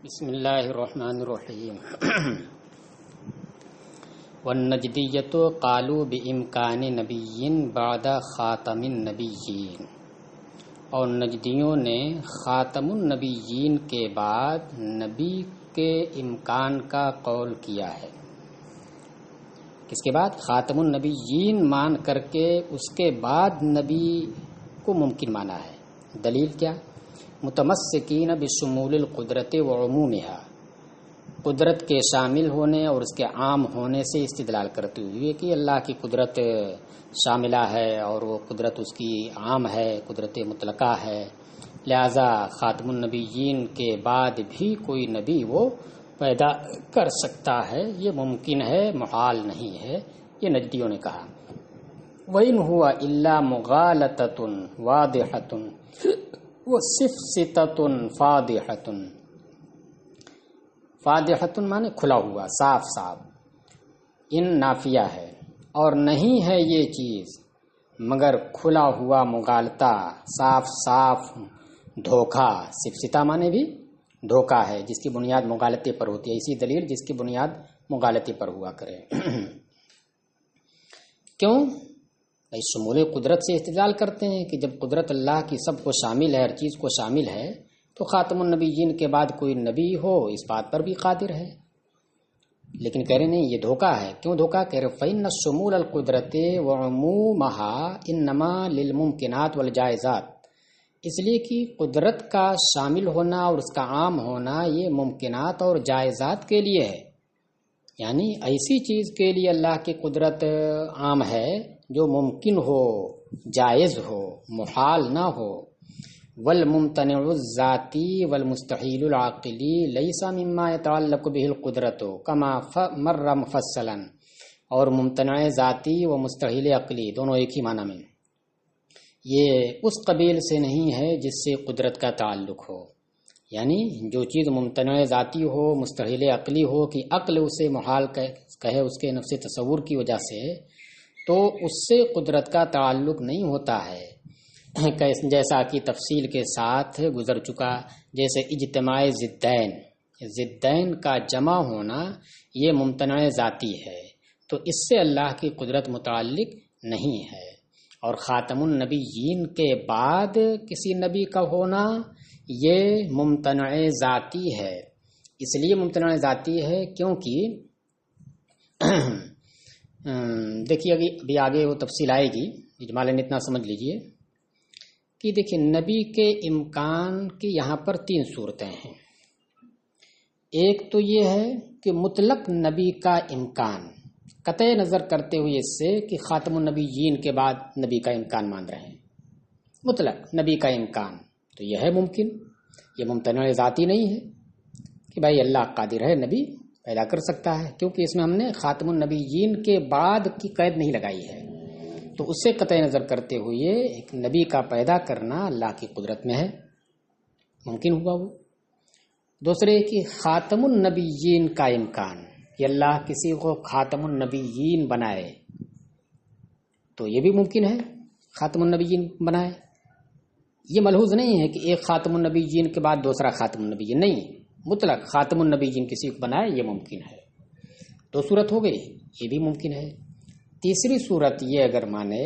بسم اللہ الرحمن الرحیم والنجدیۃ قالوا بامکان نبی بعد خاتم النبیین، اور نجدیوں نے خاتم النبیین کے بعد نبی کے امکان کا قول کیا ہے۔ کس کے بعد؟ خاتم النبیین مان کر کے اس کے بعد نبی کو ممکن مانا ہے۔ دلیل کیا؟ متمسکین بشمول القدرت و عمومها، قدرت کے شامل ہونے اور اس کے عام ہونے سے استدلال کرتے ہوئے کہ اللہ کی قدرت شاملہ ہے اور وہ قدرت اس کی عام ہے، قدرت مطلقہ ہے، لہذا خاتم النبیین کے بعد بھی کوئی نبی وہ پیدا کر سکتا ہے، یہ ممکن ہے، محال نہیں ہے، یہ نجدیوں نے کہا۔ وَإِنْ هُوَ إِلَّا مُغَالَطَةٌ وَاضِحَةٌ وَسِفْسِطَةٌ فَاضِحَةٌ، فاضحۃ مانے کھلا ہوا، صاف صاف، ان نافیہ ہے، اور نہیں ہے یہ چیز مگر کھلا ہوا مغالطہ، صاف صاف دھوکہ۔ سفسطہ مانے بھی دھوکہ ہے جس کی بنیاد مغالطے پر ہوتی ہے، اسی دلیل جس کی بنیاد مغالطے پر ہوا کرے۔ کیوں؟ بھائی شمول قدرت سے استدلال کرتے ہیں کہ جب قدرت اللہ کی سب کو شامل ہے، ہر چیز کو شامل ہے، تو خاتم النبیین کے بعد کوئی نبی ہو اس بات پر بھی قادر ہے۔ لیکن کہہ رہے نہیں، یہ دھوکہ ہے۔ کیوں دھوکہ؟ کہہ رہے فَإِنَّ شمول القدرت وعمومها انما للممکنات والجائزات، اس لیے کہ قدرت کا شامل ہونا اور اس کا عام ہونا یہ ممکنات اور جائزات کے لیے ہے، یعنی ایسی چیز کے لیے اللہ کی قدرت عام ہے جو ممکن ہو، جائز ہو، محال نہ ہو۔ والممتنع الذاتی والمستحیل العقلی لیس مما يتعلق به القدرت کما مر مفصلا، اور ممتنع ذاتی و مستحیل عقلی دونوں ایک ہی معنی میں، یہ اس قبیل سے نہیں ہے جس سے قدرت کا تعلق ہو، یعنی جو چیز ممتنع ذاتی ہو، مستحیل عقلی ہو کہ عقل اسے محال کہے اس کے نفس تصور کی وجہ سے، تو اس سے قدرت کا تعلق نہیں ہوتا ہے، جیسا کہ تفصیل کے ساتھ گزر چکا۔ جیسے اجتماع ضدین کا جمع ہونا یہ ممتنع ذاتی ہے، تو اس سے اللہ کی قدرت متعلق نہیں ہے۔ اور خاتم النبیین کے بعد کسی نبی کا ہونا یہ ممتنع ذاتی ہے۔ اس لیے ممتنع ذاتی ہے کیونکہ دیکھیے ابھی آگے وہ تفصیل آئے گی، اجمالاً اتنا سمجھ لیجئے کہ دیکھیے نبی کے امکان کی یہاں پر 3 صورتیں ہیں۔ ایک تو یہ ہے کہ مطلق نبی کا امکان، قطع نظر کرتے ہوئے اس سے کہ خاتم النبیین کے بعد نبی کا امکان مان رہے ہیں، مطلق نبی کا امکان، تو یہ ہے ممکن، یہ ممتنع ذاتی نہیں ہے کہ بھائی اللہ قادر ہے نبی پیدا کر سکتا ہے، کیونکہ اس میں ہم نے خاتم النبیین کے بعد کی قید نہیں لگائی ہے، تو اس سے قطع نظر کرتے ہوئے ایک نبی کا پیدا کرنا اللہ کی قدرت میں ہے، ممکن ہوا وہ۔ دوسرے کہ خاتم النبیین کا امکان، کہ اللہ کسی کو خاتم النبیین بنائے، تو یہ بھی ممکن ہے، خاتم النبیین بنائے۔ یہ ملحوظ نہیں ہے کہ ایک خاتم النبیین کے بعد دوسرا خاتم النبیین، نہیں، مطلق خاتم النبیین کسی کو بنائے یہ ممکن ہے۔ 2 صورت ہو گئی، یہ بھی ممکن ہے۔ تیسری صورت یہ اگر مانے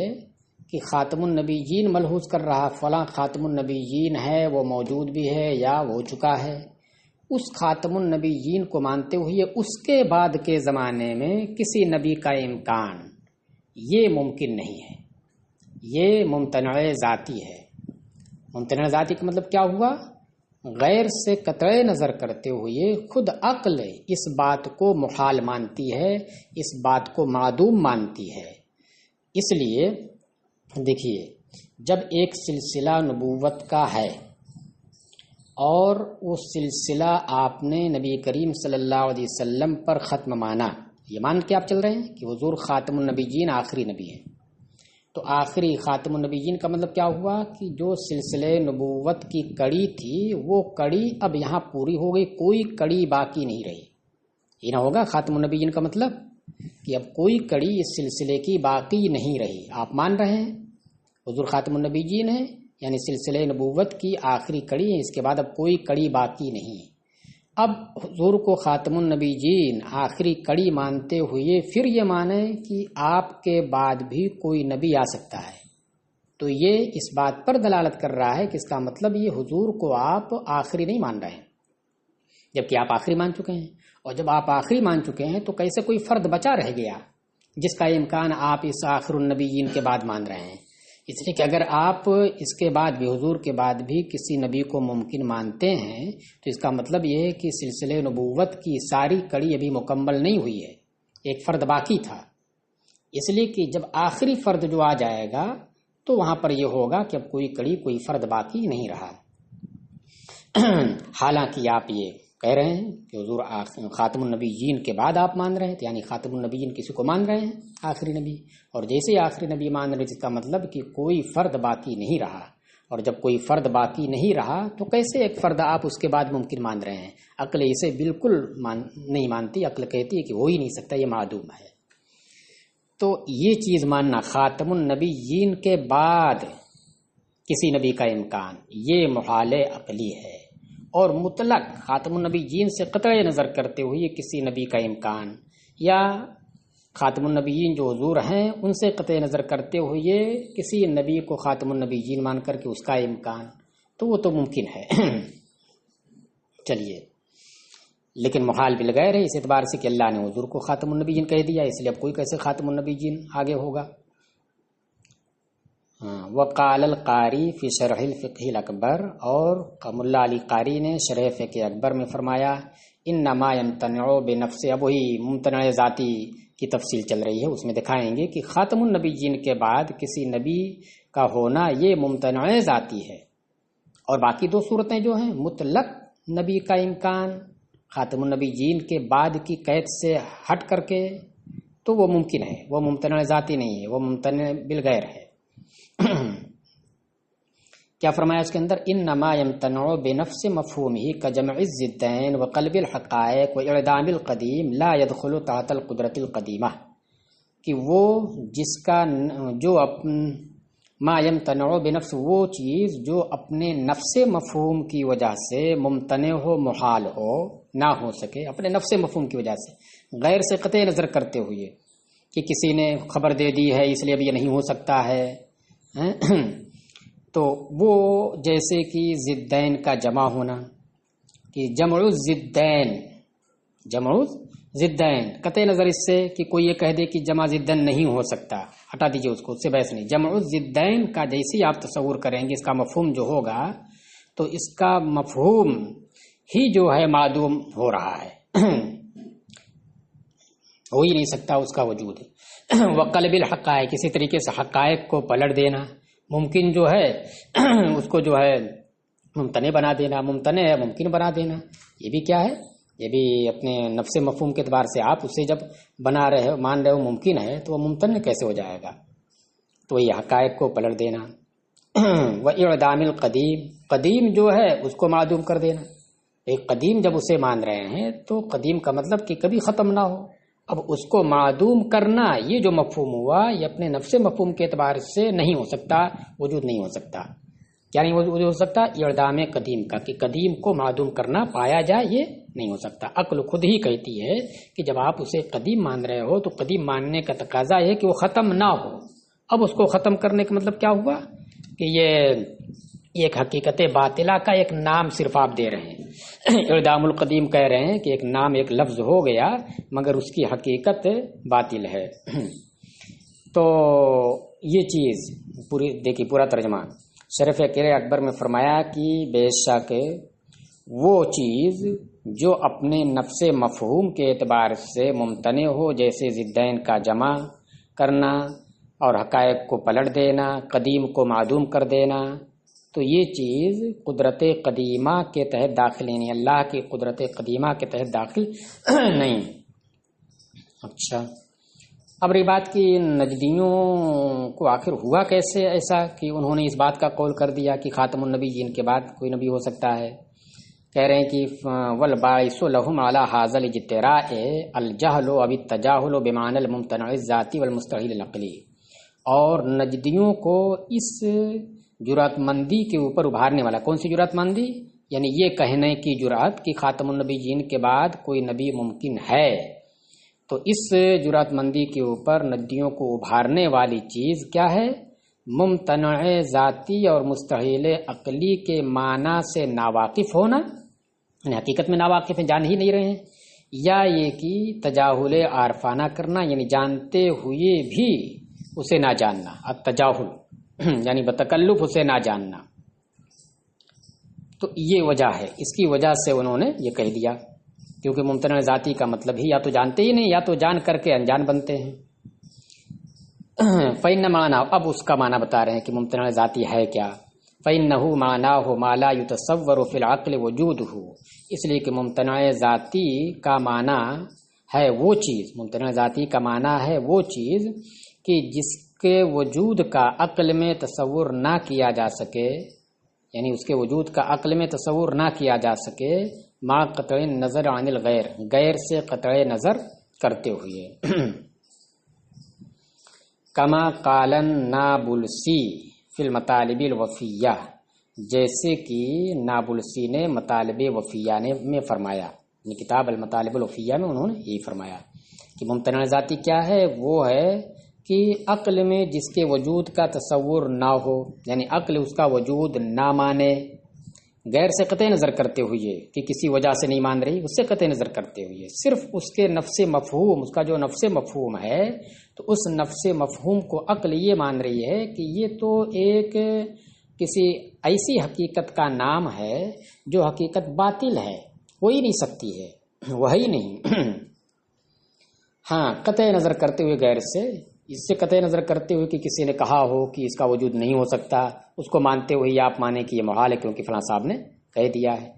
کہ خاتم النبیین ملحوظ کر رہا فلاں خاتم النبیین ہے، وہ موجود بھی ہے یا ہو چکا ہے، اس خاتم النبیین کو مانتے ہوئے اس کے بعد کے زمانے میں کسی نبی کا امکان یہ ممکن نہیں ہے، یہ ممتنع ذاتی ہے۔ ممتنع ذاتی کا مطلب کیا ہوا؟ غیر سے قطع نظر کرتے ہوئے خود عقل اس بات کو محال مانتی ہے، اس بات کو معدوم مانتی ہے۔ اس لیے دیکھیے جب ایک سلسلہ نبوت کا ہے اور وہ سلسلہ آپ نے نبی کریم صلی اللہ علیہ وسلم پر ختم مانا، یہ مان کے آپ چل رہے ہیں کہ حضور خاتم النبیین آخری نبی ہیں، تو آخری خاتم النبیین کا مطلب کیا ہوا کہ جو سلسلے نبوت کی کڑی تھی وہ کڑی اب یہاں پوری ہو گئی، کوئی کڑی باقی نہیں رہی۔ یہ نہ ہوگا خاتم النبیین کا مطلب کہ اب کوئی کڑی اس سلسلے کی باقی نہیں رہی۔ آپ مان رہے ہیں حضور خاتم النبیین ہیں، یعنی سلسلے نبوت کی آخری کڑی ہے، اس کے بعد اب کوئی کڑی باقی نہیں۔ اب حضور کو خاتم النبیین آخری کڑی مانتے ہوئے پھر یہ مانیں کہ آپ کے بعد بھی کوئی نبی آ سکتا ہے، تو یہ اس بات پر دلالت کر رہا ہے کہ اس کا مطلب یہ حضور کو آپ آخری نہیں مان رہے ہیں، جبکہ آپ آخری مان چکے ہیں۔ اور جب آپ آخری مان چکے ہیں تو کیسے کوئی فرد بچا رہ گیا جس کا امکان آپ اس آخر النبیین کے بعد مان رہے ہیں؟ اس لیے کہ اگر آپ اس کے بعد بھی حضور کے بعد بھی کسی نبی کو ممکن مانتے ہیں تو اس کا مطلب یہ ہے کہ سلسلے نبوت کی ساری کڑی ابھی مکمل نہیں ہوئی ہے، ایک فرد باقی تھا۔ اس لیے کہ جب آخری فرد جو آ جائے گا تو وہاں پر یہ ہوگا کہ اب کوئی کڑی کوئی فرد باقی نہیں رہا۔ حالانکہ آپ یہ کہہ رہے ہیں کہ حضور خاتم النبیین کے بعد آپ مان رہے ہیں، یعنی خاتم النبیین کسی کو مان رہے ہیں آخری نبی، اور جیسے ہی آخری نبی مان رہے ہیں جس کا مطلب کہ کوئی فرد باقی نہیں رہا، اور جب کوئی فرد باقی نہیں رہا تو کیسے ایک فرد آپ اس کے بعد ممکن مان رہے ہیں؟ عقل اسے بالکل نہیں مانتی، عقل کہتی ہے کہ ہو ہی نہیں سکتا، یہ معدوم ہے۔ تو یہ چیز ماننا خاتم النبیین کے بعد کسی نبی کا امکان، یہ محال عقلی ہے، اور مطلق خاتم النبیین سے قطع نظر کرتے ہوئے کسی نبی کا امکان، یا خاتم النبیین جو حضور ہیں ان سے قطع نظر کرتے ہوئے کسی نبی کو خاتم النبیین مان کر کے اس کا امکان، تو وہ تو ممکن ہے۔ چلیے، لیکن محال بالغیر ہے اس اعتبار سے کہ اللہ نے حضور کو خاتم النبیین کہہ دیا، اس لیے اب کوئی کیسے خاتم النبیین آگے ہوگا؟ وقال القاری فی شرح الفقہ الاکبر، اور ملا علی قاری نے شرح فقہ اکبر میں فرمایا انما یمتنع بنفس، اب وہی ممتنع ذاتی کی تفصیل چل رہی ہے، اس میں دکھائیں گے کہ خاتم النبیین کے بعد کسی نبی کا ہونا یہ ممتنع ذاتی ہے، اور باقی دو صورتیں جو ہیں مطلق نبی کا امکان خاتم النبیین کے بعد کی قید سے ہٹ کر کے، تو وہ ممکن ہے، وہ ممتنع ذاتی نہیں ہے، وہ ممتنع بالغیر ہے۔ کیا فرمایا اس کے اندر؟ انما یمتنع بنفس مفہومہ کجمع الضدین وقلب الحقائق واعدام القدیم لا يدخل تحت القدرت القدیمہ، کہ وہ جس کا جو ما یمتنع بنفس، وہ چیز جو اپنے نفس مفہوم کی وجہ سے ممتنع ہو، محال ہو، نہ ہو سکے، اپنے نفس مفہوم کی وجہ سے، غیر سے قطع نظر کرتے ہوئے کہ کسی نے خبر دے دی ہے اس لیے اب یہ نہیں ہو سکتا ہے، تو وہ جیسے کہ ضدین کا جمع ہونا، کہ جمع ضدین قطع نظر اس سے کہ کوئی یہ کہہ دے کہ جمع ضدین نہیں ہو سکتا، ہٹا دیجئے اس کو، اس سے بحث نہیں۔ جمع ضدین کا جیسے آپ تصور کریں گے اس کا مفہوم جو ہوگا تو اس کا مفہوم ہی جو ہے معدوم ہو رہا ہے، ہو ہی نہیں سکتا اس کا وجود۔ وقلب الحقائق، کسی طریقے سے حقائق کو پلٹ دینا، ممکن جو ہے اس کو جو ہے ممتنع بنا دینا، ممتنع ہے ممکن بنا دینا، یہ بھی کیا ہے؟ یہ بھی اپنے نفس مفہوم کے اعتبار سے آپ اسے جب بنا رہے ہو، مان رہے ہو ممکن ہے، تو وہ ممتنع کیسے ہو جائے گا؟ تو یہ حقائق کو پلٹ دینا۔ وَإِعْدَامِ الْقَدِيمِ، قدیم جو ہے اس کو معدوم کر دینا۔ ایک قدیم جب اسے مان رہے ہیں تو قدیم کا مطلب کہ کبھی ختم نہ ہو، اب اس کو معدوم کرنا، یہ جو مفہوم ہوا یہ اپنے نفس مفہوم کے اعتبار سے نہیں ہو سکتا، وجود نہیں ہو سکتا۔ کیا نہیں وجود ہو سکتا؟ اعدام قدیم کا، کہ قدیم کو معدوم کرنا، پایا جائے، یہ نہیں ہو سکتا۔ عقل خود ہی کہتی ہے کہ جب آپ اسے قدیم مان رہے ہو تو قدیم ماننے کا تقاضا ہے کہ وہ ختم نہ ہو۔ اب اس کو ختم کرنے کا مطلب کیا ہوا؟ کہ یہ ایک حقیقت باطلہ کا ایک نام صرف آپ دے رہے ہیں، اعدام القدیم کہہ رہے ہیں کہ ایک نام، ایک لفظ ہو گیا مگر اس کی حقیقت باطل ہے۔ تو یہ چیز پوری دیکھیے، پورا ترجمہ شرف فقہ اکبر میں فرمایا کہ بے شک وہ چیز جو اپنے نفس مفہوم کے اعتبار سے ممتنع ہو، جیسے ضدین کا جمع کرنا اور حقائق کو پلٹ دینا، قدیم کو معدوم کر دینا، تو یہ چیز قدرت قدیمہ کے تحت داخل نہیں، اللہ کی قدرت قدیمہ کے تحت داخل نہیں۔ اچھا، اب رہی بات کی نجدیوں کو آخر ہوا کیسے ایسا کہ انہوں نے اس بات کا قول کر دیا کہ خاتم النبیین کے بعد کوئی نبی ہو سکتا ہے؟ کہہ رہے ہیں کہ والباعث لهم على هذا الاجتراء الجهل او التجاهل بمعنى الممتنع الذاتی والمستحیل العقلی، اور نجدیوں کو اس جرات مندی کے اوپر ابھارنے والا، کون سی جرات مندی؟ یعنی یہ کہنے کی جرأت کہ خاتم النبیین کے بعد کوئی نبی ممکن ہے، تو اس جرأت مندی کے اوپر ندیوں کو ابھارنے والی چیز کیا ہے؟ ممتنع ذاتی اور مستحیل عقلی کے معنی سے ناواقف ہونا، یعنی حقیقت میں ناواقف ہیں، جان ہی نہیں رہے ہیں، یا یہ کہ تجاہل عارفانہ کرنا، یعنی جانتے ہوئے بھی اسے نہ جاننا، التجاہل یعنی بتکلف اسے نہ جاننا۔ تو یہ وجہ ہے، اس کی وجہ سے انہوں نے یہ کہہ دیا، کیونکہ ممتنع ذاتی کا مطلب ہی یا تو جانتے ہی نہیں یا تو جان کر کے انجان بنتے ہیں۔ فَإِنَّ مَعْنَاهُ، اب اس کا معنی بتا رہے ہیں کہ ممتنع ذاتی ہے کیا۔ فَإِنَّهُ مَعْنَاهُ مَا لَا يُتَصَوَّرُ فِي الْعَقْلِ وُجُودُهُ، اس لیے کہ ممتنع ذاتی کا معنی ہے وہ چیز، ممتنع ذاتی کا معنی ہے وہ چیز کہ جس کے وجود کا عقل میں تصور نہ کیا جا سکے، یعنی اس کے وجود کا عقل میں تصور نہ کیا جا سکے، مع قطع نظر عن الغیر، غیر سے قطع نظر کرتے ہوئے۔ کما قال النابلسی فی المطالب الوفیہ، جیسے کہ نابلسی نے مطالب وفیہ میں فرمایا، یعنی کتاب المطالب الوفیہ میں انہوں نے یہی فرمایا کہ ممتنع ذاتی کیا ہے؟ وہ ہے کہ عقل میں جس کے وجود کا تصور نہ ہو، یعنی عقل اس کا وجود نہ مانے، غیر سے قطع نظر کرتے ہوئے کہ کسی وجہ سے نہیں مان رہی، اس سے قطع نظر کرتے ہوئے صرف اس کے نفس مفہوم، اس کا جو نفس مفہوم ہے، تو اس نفس مفہوم کو عقل یہ مان رہی ہے کہ یہ تو ایک کسی ایسی حقیقت کا نام ہے جو حقیقت باطل ہے، ہو ہی نہیں سکتی ہے، وہی نہیں۔ ہاں، قطع نظر کرتے ہوئے غیر سے، اس سے قطع نظر کرتے ہوئے کہ کسی نے کہا ہو کہ اس کا وجود نہیں ہو سکتا، اس کو مانتے ہوئے آپ مانیں کہ یہ محال ہے کیونکہ فلاں صاحب نے کہہ دیا ہے۔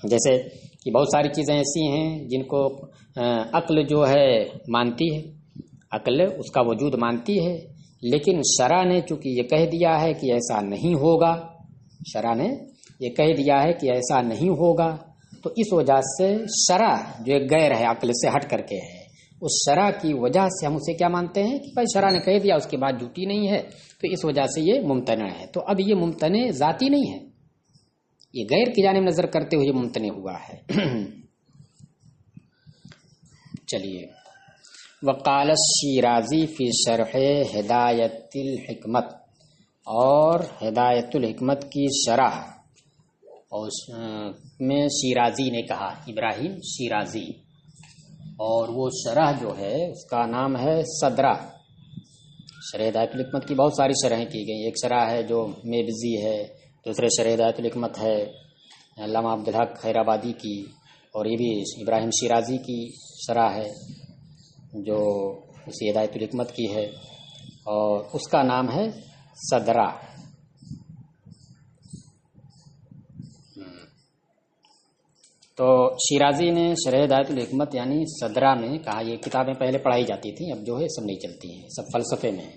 جیسے کہ بہت ساری چیزیں ایسی ہیں جن کو عقل جو ہے مانتی ہے، عقل اس کا وجود مانتی ہے، لیکن شرع نے چونکہ یہ کہہ دیا ہے کہ ایسا نہیں ہوگا، شرع نے یہ کہہ دیا ہے کہ ایسا نہیں ہوگا، تو اس وجہ سے شرع جو ایک غیر ہے، عقل سے ہٹ کر کے ہے، اس شرع کی وجہ سے ہم اسے کیا مانتے ہیں کہ بھائی شرع نے کہہ دیا، اس کے بعد جھوٹی نہیں ہے، تو اس وجہ سے یہ ممتنع ہے۔ تو اب یہ ممتنع ذاتی نہیں ہے، یہ غیر کی جانب نظر کرتے ہوئے ممتنع ہوا ہے۔ چلیے، وقال الشیرازی فی شرح ہدایت الحکمت، اور ہدایت الحکمت کی شرح اور میں شیرازی نے کہا، ابراہیم شیرازی، اور وہ شرح جو ہے اس کا نام ہے صدرہ۔ شرح ہدایت الحکمت کی بہت ساری شرحیں کی گئی، ایک شرح ہے جو میبزی ہے، دوسرے شرح ہدایت الحکمت ہے علامہ عبدالحق خیر آبادی کی، اور یہ بھی ابراہیم شیرازی کی شرح ہے جو اسی ہدایت الحکمت کی ہے، اور اس کا نام ہے صدرہ۔ تو شیرازی نے شرح ہدایت الحکمت یعنی صدرہ میں کہا، یہ کتابیں پہلے پڑھائی جاتی تھیں، اب جو ہے سب نہیں چلتی ہیں، سب فلسفے میں ہیں۔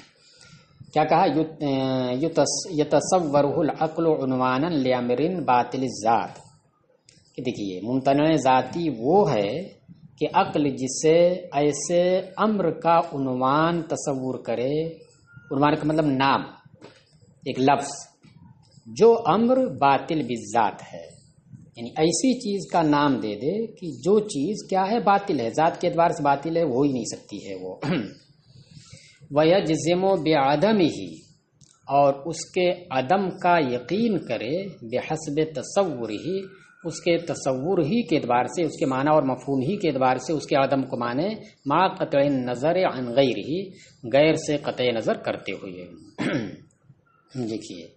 کیا کہا؟ یتصورہ العقل عنوانا لامر باطل الذات، کہ دیکھیے ممتنع ذاتی وہ ہے کہ عقل جسے ایسے امر کا عنوان تصور کرے، عنوان کا مطلب نام، ایک لفظ، جو امر باطل بالذات ہے، یعنی ایسی چیز کا نام دے دے کہ جو چیز کیا ہے؟ باطل ہے، ذات کے اعتبار سے باطل ہے، ہو ہی نہیں سکتی ہے وہ۔ وَيَجْزِمُ بِعَدَمِهِ، اور اس کے عدم کا یقین کرے، بحسب تصورہ، اس کے تصور ہی کے اعتبار سے، اس کے معنی اور مفہوم ہی کے اعتبار سے اس کے عدم کو مانے، مع قطع نظر عن غیرہ، غیر سے قطع نظر کرتے ہوئے۔ دیکھیے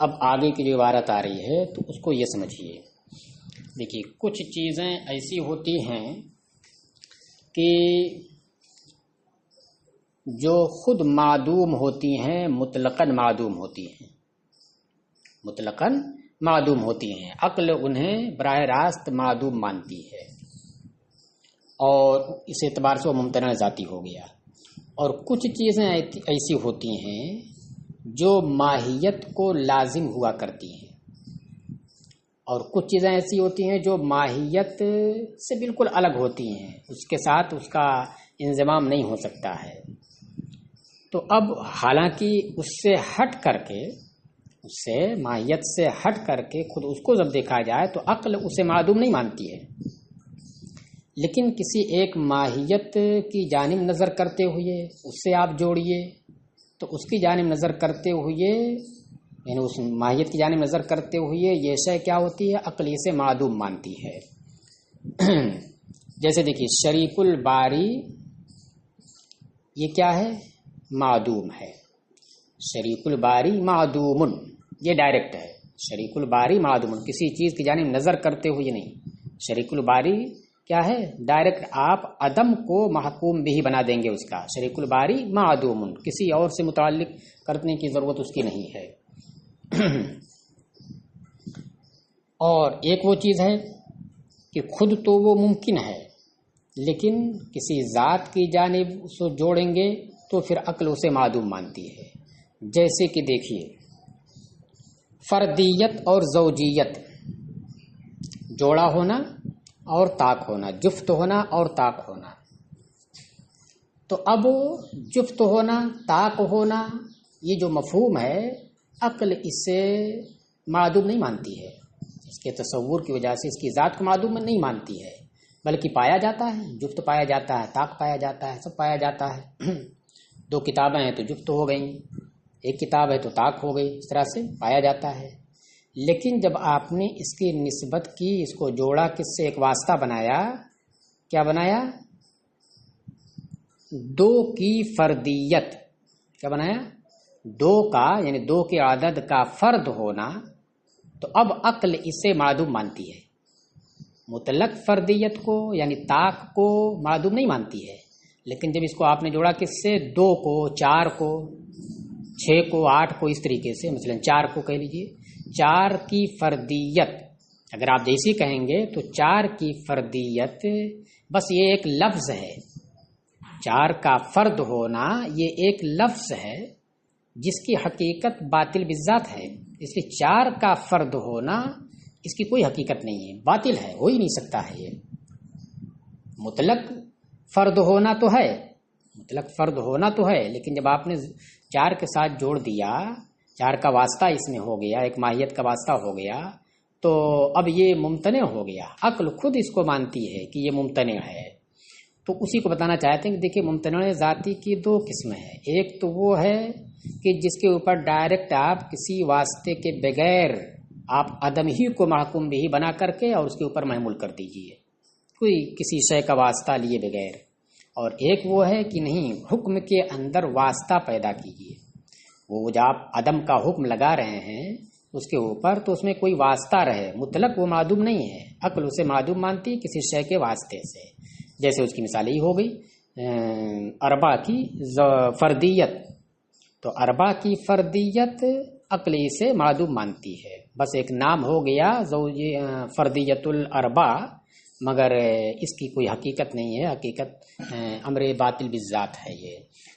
اب آگے کی جو عبارت آ رہی ہے تو اس کو یہ سمجھیے۔ دیکھیے کچھ چیزیں ایسی ہوتی ہیں کہ جو خود معدوم ہوتی ہیں، مطلقاً معدوم ہوتی ہیں، مطلقاً معدوم ہوتی ہیں، عقل انہیں براہ راست معدوم مانتی ہے، اور اس اعتبار سے وہ ممتنع ذاتی ہو گیا۔ اور کچھ چیزیں ایسی ہوتی ہیں جو ماہیت کو لازم ہوا کرتی ہیں، اور کچھ چیزیں ایسی ہوتی ہیں جو ماہیت سے بالکل الگ ہوتی ہیں، اس کے ساتھ اس کا انضمام نہیں ہو سکتا ہے۔ تو اب حالانکہ اس سے ہٹ کر کے اس سے ماہیت سے ہٹ کر کے خود اس کو جب دیکھا جائے تو عقل اسے معدوم نہیں مانتی ہے، لیکن کسی ایک ماہیت کی جانب نظر کرتے ہوئے اس سے آپ جوڑیے تو اس کی جانب نظر کرتے ہوئے، یعنی اس ماہیت کی جانب نظر کرتے ہوئے یہ شے کیا ہوتی ہے؟ عقل اسے معدوم مانتی ہے۔ جیسے دیکھیے شریک الباری یہ کیا ہے؟ معدوم ہے۔ شریک الباری معدوم، یہ ڈائریکٹ ہے۔ شریک الباری معدوم، کسی چیز کی جانب نظر کرتے ہوئے نہیں۔ شریک الباری کیا ہے؟ ڈائریکٹ آپ عدم کو محکوم بھی بنا دیں گے اس کا۔ شریک الباری معدوم، کسی اور سے متعلق کرنے کی ضرورت اس کی نہیں ہے۔ اور ایک وہ چیز ہے کہ خود تو وہ ممکن ہے، لیکن کسی ذات کی جانب اسے جوڑیں گے تو پھر عقل اسے معدوم مانتی ہے۔ جیسے کہ دیکھیے فردیت اور زوجیت، جوڑا ہونا اور طاق ہونا، جفت ہونا اور طاق ہونا۔ تو اب جفت ہونا، طاق ہونا، یہ جو مفہوم ہے عقل اسے معدوم نہیں مانتی ہے، اس کے تصور کی وجہ سے اس کی ذات کو معدوم نہیں مانتی ہے، بلکہ پایا جاتا ہے، جفت پایا جاتا ہے، طاق پایا جاتا ہے، سب پایا جاتا ہے۔ دو کتابیں ہیں تو جفت ہو گئیں، ایک کتاب ہے تو طاق ہو گئی، اس طرح سے پایا جاتا ہے۔ لیکن جب آپ نے اس کی نسبت کی، اس کو جوڑا، کس سے؟ ایک واسطہ بنایا، کیا بنایا؟ دو کی فردیت، کیا بنایا؟ دو کا، یعنی دو کے عدد کا فرد ہونا، تو اب عقل اسے معدوم مانتی ہے۔ مطلق فردیت کو یعنی طاق کو معدوم نہیں مانتی ہے، لیکن جب اس کو آپ نے جوڑا کس سے؟ دو کو، چار کو، 6 کو، 8 کو، اس طریقے سے، مثلا 4 کو کہہ لیجئے، 4 کی فردیت، اگر آپ جیسی کہیں گے تو 4 کی فردیت بس یہ ایک لفظ ہے۔ 4 کا فرد ہونا یہ ایک لفظ ہے جس کی حقیقت باطل بالذات ہے، اس لیے 4 کا فرد ہونا اس کی کوئی حقیقت نہیں ہے، باطل ہے، ہو ہی نہیں سکتا ہے۔ یہ مطلق فرد ہونا تو ہے، مطلق فرد ہونا تو ہے، لیکن جب آپ نے 4 کے ساتھ جوڑ دیا، 4 کا واسطہ اس میں ہو گیا، ایک ماہیت کا واسطہ ہو گیا، تو اب یہ ممتنع ہو گیا۔ عقل خود اس کو مانتی ہے کہ یہ ممتنع ہے، تو اسی کو بتانا چاہتے ہیں کہ دیکھیے ممتنع ذاتی کی 2 قسمیں ہیں۔ ایک تو وہ ہے کہ جس کے اوپر ڈائریکٹ آپ کسی واسطے کے بغیر آپ عدم ہی کو محکوم بھی بنا کر کے اور اس کے اوپر محمول کر دیجئے، کوئی کسی شے کا واسطہ لیے بغیر۔ اور ایک وہ ہے کہ نہیں، حکم کے اندر واسطہ پیدا کیجئے، وہ جب آپ عدم کا حکم لگا رہے ہیں اس کے اوپر تو اس میں کوئی واسطہ رہے، مطلق وہ معدوم نہیں ہے، عقل اسے معدوم مانتی ہے کسی شے کے واسطے سے۔ جیسے اس کی مثال ہی ہو گئی اربع کی فردیت، تو اربع کی فردیت عقل اسے معدوم مانتی ہے، بس ایک نام ہو گیا فردیت الاربع، مگر اس کی کوئی حقیقت نہیں ہے، حقیقت امر باطل بالذات ہے یہ۔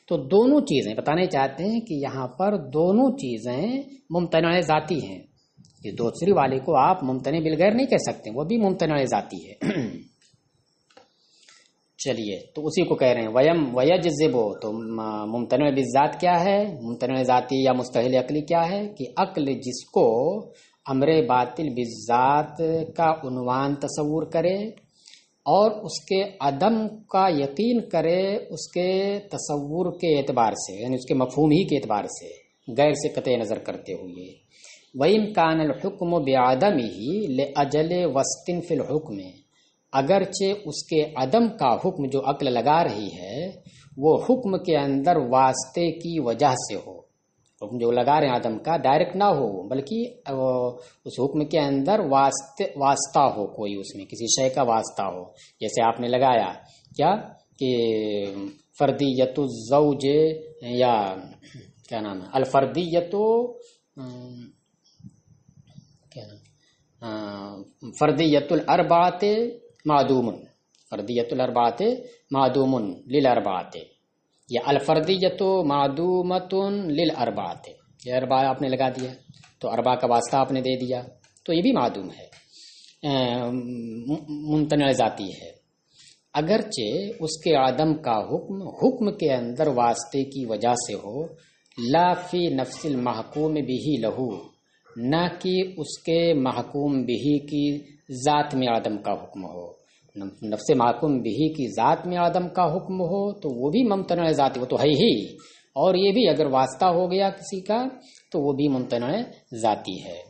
تو دونوں چیزیں بتانے چاہتے ہیں کہ یہاں پر دونوں چیزیں ممتنع ذاتی ہیں، کہ دوسری والے کو آپ ممتنع بالغیر نہیں کہہ سکتے، وہ بھی ممتنع ذاتی ہے۔ چلیے تو اسی کو کہہ رہے ہیں ویم ویجذبو، تو ممتنع بالذات کیا ہے؟ ممتنع ذاتی یا مستحیل عقلی کیا ہے؟ کہ عقل جس کو امر باطل بالذات کا عنوان تصور کرے اور اس کے عدم کا یقین کرے اس کے تصور کے اعتبار سے، یعنی اس کے مفہوم ہی کے اعتبار سے، غیر سے قطع نظر کرتے ہوئے، وَإِنْ كَانَ الْحُكْمُ بِعَدَمِهِ لِأَجَلِ وَسْطٍ فِي الْحُكْمِ، اگرچہ اس کے عدم کا حکم جو عقل لگا رہی ہے وہ حکم کے اندر واسطے کی وجہ سے ہو، حکم جو لگا رہے ہیں عدم کا ڈائریکٹ نہ ہو، بلکہ اس حکم کے اندر واسطہ ہو، کوئی اس میں کسی شے کا واسطہ ہو، جیسے آپ نے لگایا کیا کہ فردیت الزوج، یا کیا نام ہے الفردیت، کیا نام، فردیت الاربعۃ معدوم، فردیت الاربعۃ معدوم للاربعۃ، یا الفردیت معدومۃ للاربعۃ، یہ اربعہ آپ نے لگا دیا تو اربعہ کا واسطہ آپ نے دے دیا، تو یہ بھی معدوم ہے، ممتنع ذاتی ہے، اگرچہ اس کے عدم کا حکم کے اندر واسطے کی وجہ سے ہو، لا فی نفس المحکوم بہ لہو، نہ کہ اس کے محکوم بہی کی ذات میں عدم کا حکم ہو. نفس محکوم بہی کی ذات میں عدم کا حکم ہو تو وہ بھی ممتنع ذاتی، وہ تو ہے ہی، اور یہ بھی اگر واسطہ ہو گیا کسی کا تو وہ بھی ممتنع ذاتی ہے.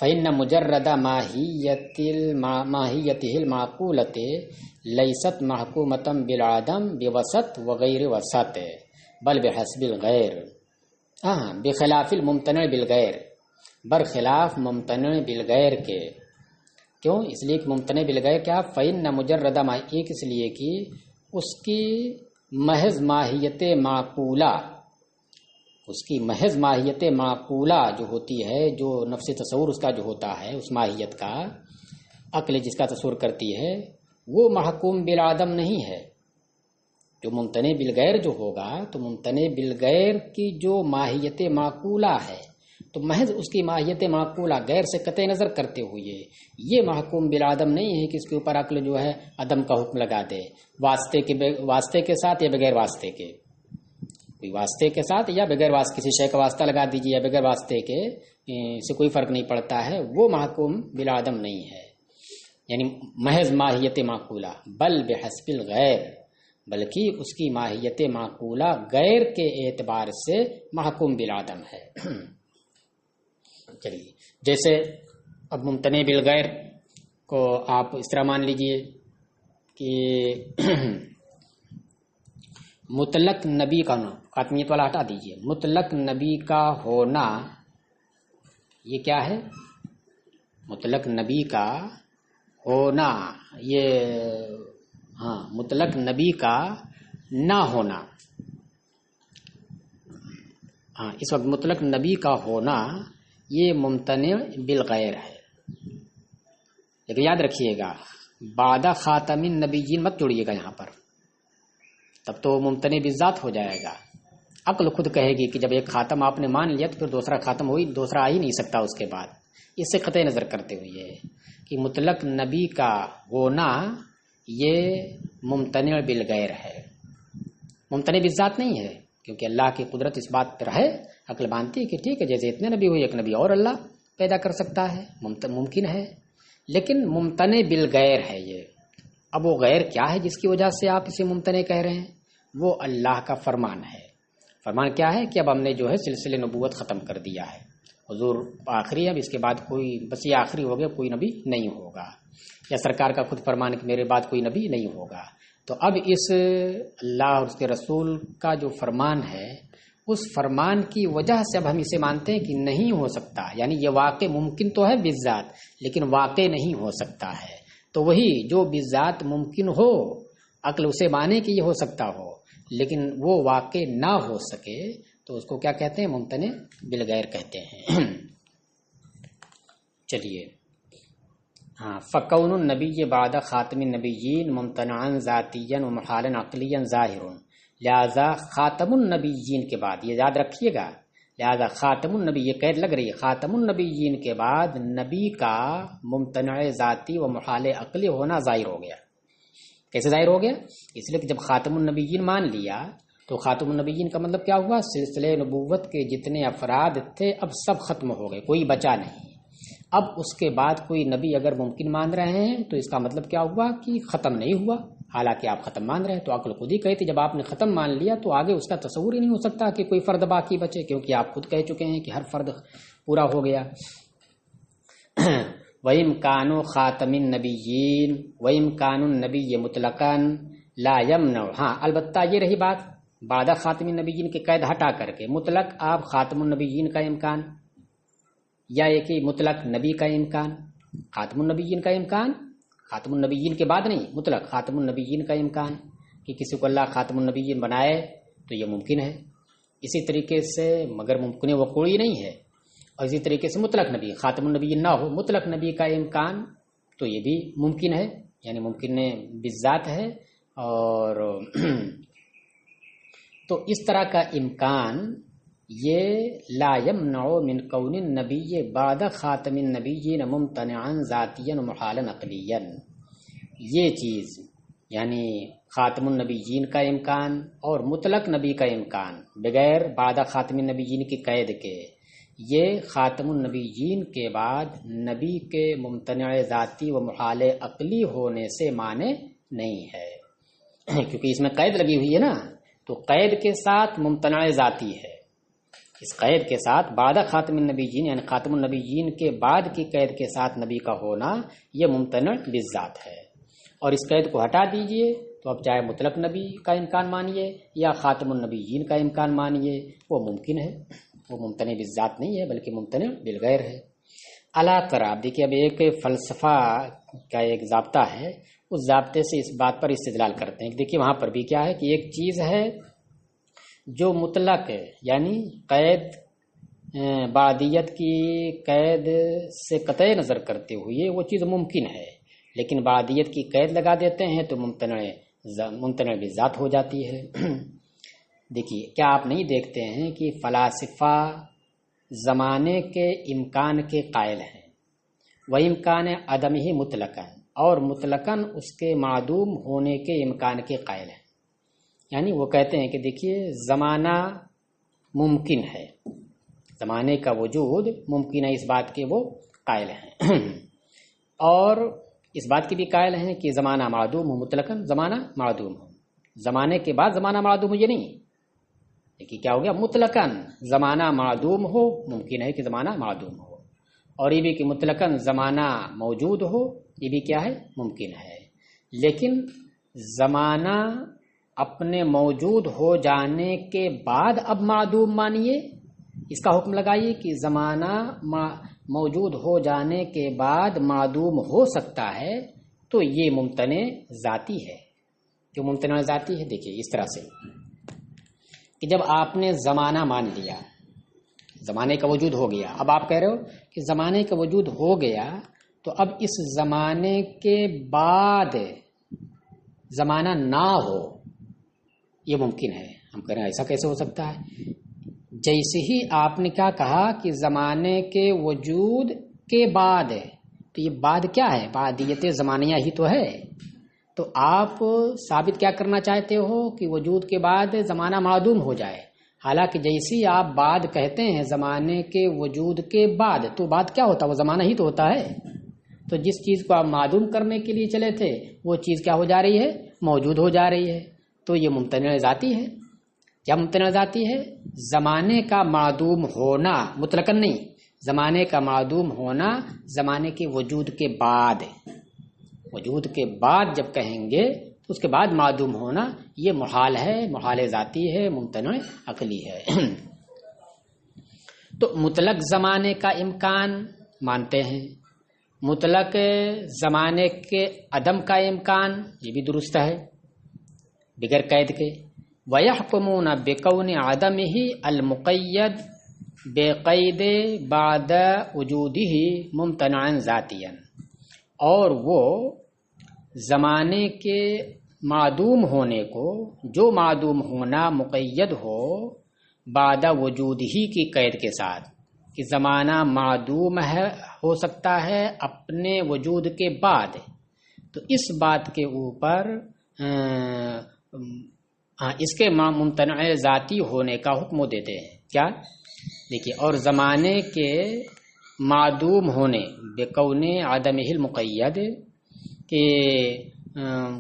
فإن مجرد ماہیته المعقولۃ لیست محکومۃ بالعدم بوسط وغیر وسط بل بحسب الغیر، بخلاف الممتنع بالغیر، برخلاف ممتنع بالغیر کے. کیوں؟ اس لیے کہ ممتنع بالغیر کیا؟ فإن مجرد ایک اس لیے کہ اس کی محض ماہیت معقولہ، اس کی محض ماہیت معقولہ جو ہوتی ہے، جو نفس تصور اس کا جو ہوتا ہے، اس ماہیت کا عقل جس کا تصور کرتی ہے، وہ محکوم بالعدم نہیں ہے. جو ممتنع بالغیر جو ہوگا تو ممتنع بالغیر کی جو ماہیت معقولہ ہے تو محض اس کی ماہیت معقولہ غیر سے قطع نظر کرتے ہوئے یہ محکوم بالعدم نہیں ہے کہ اس کے اوپر عقل جو ہے عدم کا حکم لگا دے، واسطے کے ساتھ یا بغیر واسطے کے. کوئی واسطے کے ساتھ یا بغیر واسطے کسی شے کا واسطہ لگا دیجیے یا بغیر واسطے کے، سے کوئی فرق نہیں پڑتا ہے، وہ محکوم بالعدم نہیں ہے. یعنی محض ماہیت معقولہ، بل بحسب الغیر، بلکہ اس کی ماہیت معقولہ غیر کے اعتبار سے محکوم بالعدم ہے. چلیے، جیسے اب ممتنع بالغیر کو آپ اس طرح مان لیجئے کہ مطلق نبی کا ہونا، خاتمیت والا ہٹا دیجئے، مطلق نبی کا ہونا یہ کیا ہے؟ مطلق نبی کا ہونا یہ مطلق نبی کا نہ ہونا. اس وقت مطلق نبی کا ہونا یہ ممتنع بالغیر ہے. لیکن یاد رکھیے گا بعد خاتم النبیین مت جوڑیے گا یہاں پر، تب تو ممتنع بالذات ہو جائے گا. عقل خود کہے گی کہ جب ایک خاتم آپ نے مان لیا تو پھر دوسرا خاتم دوسرا آ ہی نہیں سکتا اس کے بعد. اس سے قطع نظر کرتے ہوئے کہ مطلق نبی کا ہونا یہ ممتنع بالغیر ہے، ممتنع بالذات نہیں ہے، کیونکہ اللہ کی قدرت اس بات پر ہے. عقل مانتی ہے کہ ٹھیک ہے جیسے اتنے نبی ہوئے ایک نبی اور اللہ پیدا کر سکتا ہے، ممکن ہے، لیکن ممتنع بالغیر ہے یہ. اب وہ غیر کیا ہے جس کی وجہ سے آپ اسے ممتنع کہہ رہے ہیں؟ وہ اللہ کا فرمان ہے. فرمان کیا ہے کہ اب ہم نے جو ہے سلسلے نبوت ختم کر دیا ہے، حضور آخری ہے، اب اس کے بعد کوئی، بس یہ آخری ہو گیا، کوئی نبی نہیں ہوگا. یا سرکار کا خود فرمان کہ میرے بعد کوئی نبی نہیں ہوگا. تو اب اس اللہ اور اس کے رسول کا جو فرمان ہے اس فرمان کی وجہ سے اب ہم اسے مانتے ہیں کہ نہیں ہو سکتا. یعنی یہ واقع ممکن تو ہے بالذات لیکن واقع نہیں ہو سکتا ہے. تو وہی جو بالذات ممکن ہو عقل اسے مانے کہ یہ ہو سکتا ہو لیکن وہ واقع نہ ہو سکے تو اس کو کیا کہتے ہیں؟ ممتنع بالغیر کہتے ہیں. چلیے، فکون النبی بعد خاتم النبیین ممتنعا ذاتیا و محالا عقلیا ظاہر، لہذا خاتم النبیین کے بعد، یہ یاد رکھیے گا، لہذا خاتم النبی، یہ قید لگ رہی ہے، خاتم النبیین کے بعد نبی کا ممتنع ذاتی و محال عقلی ہونا ظاہر ہو گیا. کیسے ظاہر ہو گیا؟ اس لیے کہ جب خاتم النبیین مان لیا تو خاتم النبیین کا مطلب کیا ہوا؟ سلسلے نبوت کے جتنے افراد تھے اب سب ختم ہو گئے، کوئی بچا نہیں. اب اس کے بعد کوئی نبی اگر ممکن مان رہے ہیں تو اس کا مطلب کیا ہوا کہ ختم نہیں ہوا، حالانکہ آپ ختم مان رہے ہیں. تو عقل خود ہی کہتی جب آپ نے ختم مان لیا تو آگے اس کا تصور ہی نہیں ہو سکتا کہ کوئی فرد باقی بچے، کیونکہ آپ خود کہہ چکے ہیں کہ ہر فرد پورا ہو گیا. وَإِمْكَانُ خَاتَمِ النَّبِيِّينَ وَإِمْكَانُ النَّبِيِّ مُطْلَقًا لَا يَمْنَعُ. ہاں البتہ یہ رہی بات بعد خاتم النبیین کے قید ہٹا کر کے، مطلق آپ خاتم النبیین کا امکان یا ایک ہی مطلق نبی کا امکان، خاتم النبیین کا امکان، خاتم النبیین کے بعد نہیں، مطلق خاتم النبیین کا امکان کہ کسی کو اللہ خاتم النبیین بنائے تو یہ ممکن ہے. اسی طریقے سے مگر ممکن وقوعی نہیں ہے. اور اسی طریقے سے مطلق نبی خاتم النبیین نہ ہو، مطلق نبی کا امکان تو یہ بھی ممکن ہے، یعنی ممکن بالذات ہے. اور تو اس طرح کا امکان یہ لا یمنع من کون النبی بعد خاتم النبیین ممتنعا ذاتیا محالا عقلیا، یہ چیز یعنی خاتم النبیین کا امکان اور مطلق نبی کا امکان بغیر بعد خاتم النبیین کی قید کے، یہ خاتم النبیین کے بعد نبی کے ممتنع ذاتی و محال عقلی ہونے سے مانے نہیں ہے، کیونکہ اس میں قید لگی ہوئی ہے نا، تو قید کے ساتھ ممتنع ذاتی ہے، اس قید کے ساتھ بعد خاتم النبیین یعنی خاتم النبیین کے بعد کی قید کے ساتھ نبی کا ہونا یہ ممتنع بالذات ہے، اور اس قید کو ہٹا دیجئے تو اب چاہے مطلق نبی کا امکان مانیے یا خاتم النبیین کا امکان مانیے وہ ممکن ہے، وہ ممتنع بالذات نہیں ہے بلکہ ممتنع بالغیر ہے۔ علا قراب، دیکھیے اب ایک فلسفہ کا ایک ضابطہ ہے، اس ضابطے سے اس بات پر استدلال کرتے ہیں کہ دیکھیے وہاں پر بھی کیا ہے کہ ایک چیز ہے جو مطلق ہے یعنی قید بعدیت کی قید سے قطع نظر کرتے ہوئے وہ چیز ممکن ہے، لیکن بعدیت کی قید لگا دیتے ہیں تو ممتنع بالذات ہو جاتی ہے۔ دیکھیے کیا آپ نہیں دیکھتے ہیں کہ فلاسفہ زمانے کے امکان کے قائل ہیں، وہ امکان عدم ہی مطلقاً، اور مطلقاً اس کے معدوم ہونے کے امکان کے قائل ہیں، یعنی وہ کہتے ہیں کہ دیکھیے زمانہ ممکن ہے، زمانے کا وجود ممکن ہے، اس بات کے وہ قائل ہیں، اور اس بات کی بھی قائل ہیں کہ زمانہ معدوم ہو، مطلقاً زمانہ معدوم ہو، زمانے کے بعد زمانہ معدوم ہو یہ نہیں، دیکھیے کیا ہو گیا، مطلقاً زمانہ معدوم ہو، ممکن ہے کہ زمانہ معدوم ہو، اور یہ بھی کہ مطلقاً زمانہ موجود ہو، یہ بھی کیا ہے، ممکن ہے، لیکن زمانہ اپنے موجود ہو جانے کے بعد اب معدوم مانیے، اس کا حکم لگائیے کہ زمانہ موجود ہو جانے کے بعد معدوم ہو سکتا ہے، تو یہ ممتنع ذاتی ہے، جو ممتنع ذاتی ہے۔ دیکھیے اس طرح سے کہ جب آپ نے زمانہ مان لیا، زمانے کا وجود ہو گیا، اب آپ کہہ رہے ہو کہ زمانے کا وجود ہو گیا تو اب اس زمانے کے بعد زمانہ نہ ہو یہ ممکن ہے، ہم کہہ رہے ہیں ایسا کیسے ہو سکتا ہے؟ جیسے ہی آپ نے کیا کہا کہ زمانے کے وجود کے بعد ہے، تو یہ بعد کیا ہے، بعدیت زمانیہ ہی تو ہے، تو آپ ثابت کیا کرنا چاہتے ہو کہ وجود کے بعد زمانہ معدوم ہو جائے، حالانکہ جیسی آپ بعد کہتے ہیں زمانے کے وجود کے بعد، تو بعد کیا ہوتا ہے، وہ زمانہ ہی تو ہوتا ہے، تو جس چیز کو آپ معدوم کرنے کے لیے چلے تھے وہ چیز کیا ہو جا رہی ہے، موجود ہو جا رہی ہے، تو یہ ممتنع ذاتی ہے۔ کیا ممتنع ذاتی ہے؟ زمانے کا معدوم ہونا، مطلقاً نہیں، زمانے کا معدوم ہونا زمانے کے وجود کے بعد، وجود کے بعد جب کہیں گے تو اس کے بعد معدوم ہونا یہ محال ہے، محال ذاتی ہے، ممتنع عقلی ہے۔ تو مطلق زمانے کا امکان مانتے ہیں، مطلق زمانے کے عدم کا امکان یہ بھی درست ہے بغیر قید کے۔ وَيَحْكُمُونَ بِكَوْنِ عَدَمِهِ الْمُقَيَّدِ بِقَيْدِ بَعْدَ وُجُودِهِ مُمْتَنَعًا ذَاتِيًا، اور وہ زمانے کے معدوم ہونے کو، جو معدوم ہونا مقید ہو بعد وجود ہی کی قید کے ساتھ، کہ زمانہ معدوم ہے، ہو سکتا ہے اپنے وجود کے بعد، تو اس بات کے اوپر اس کے ممتنع ذاتی ہونے کا حکم دیتے ہیں۔ کیا؟ دیکھیے، اور زمانے کے معدوم ہونے بکون عدمہ المقید، کہ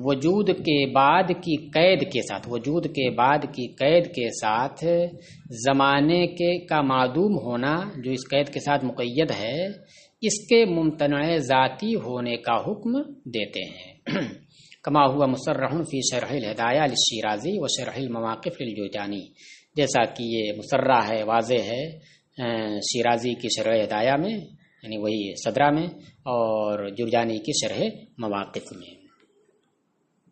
وجود کے بعد کی قید کے ساتھ، وجود کے بعد کی قید کے ساتھ زمانے کے کا معدوم ہونا جو اس قید کے ساتھ مقید ہے، اس کے ممتنع ذاتی ہونے کا حکم دیتے ہیں۔ کما ہوا مصرح فی شرح الہدایہ للشیرازی و شرح المواقف للجویانی، جیسا کہ یہ مصرح ہے، واضح ہے شیرازی کی شرح ہدایہ میں، یعنی وہی صدرہ میں، اور جرجانی کی شرح مواقف میں۔